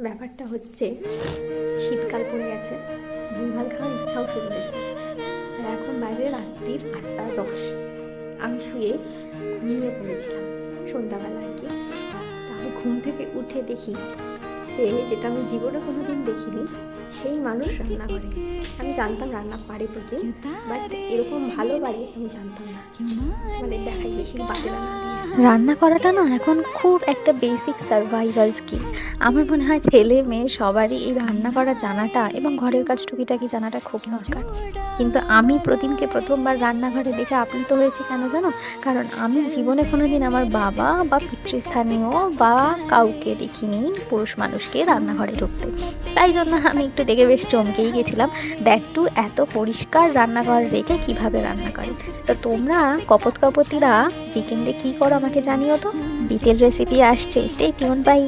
ব্যাপারটা হচ্ছে শীতকাল পড়ে গেছে, ভুলভাল খাওয়ার ইচ্ছাও শুরু হয়েছে। আর এখন বাজে রাত্রির 8টা 10। আমি শুয়ে ঘুমিয়ে পড়েছিলাম সন্ধ্যাবেলা আর কি। তারপর ঘুম থেকে উঠে দেখি যে যেটা আমি জীবনে কোনোদিন দেখিনি, সেই মানুষ রান্না করে। আমি জানতাম রান্না পারে প্রতিদিন, বাট এরকম ভালো পারে আমি জানতাম না। মানে দেখাই বেশি বাজে রান্না দিয়ে। রান্না করাটা না এখন খুব একটা বেসিক সার্ভাইভাল স্কিল। আমার মনে হয় ছেলে মেয়ে সবারই এই রান্না করা জানাটা এবং ঘরের কাজ টুকিটাকি জানাটা খুব দরকার। কিন্তু আমি প্রতিমকে প্রথমবার রান্নাঘরে দেখে আপ্লুত হয়েছি কেন জানো? কারণ আমি জীবনে কোনোদিন আমার বাবা বা পিতৃস্থানীয় বা কাউকে দেখিনি পুরুষ মানুষকে রান্নাঘরে ঢুকতে। তাই জন্য আমি একটু দেখে বেশ চমকেই গেছিলাম, দ্যাট টু এত পরিষ্কার রান্নাঘর রেখে কিভাবে রান্না করে। তো তোমরা কপতিরা উইকেন্ডে কী করো আমাকে জানিও তো। ডিটেল রেসিপি আসছে, স্টে টিউন, বাই।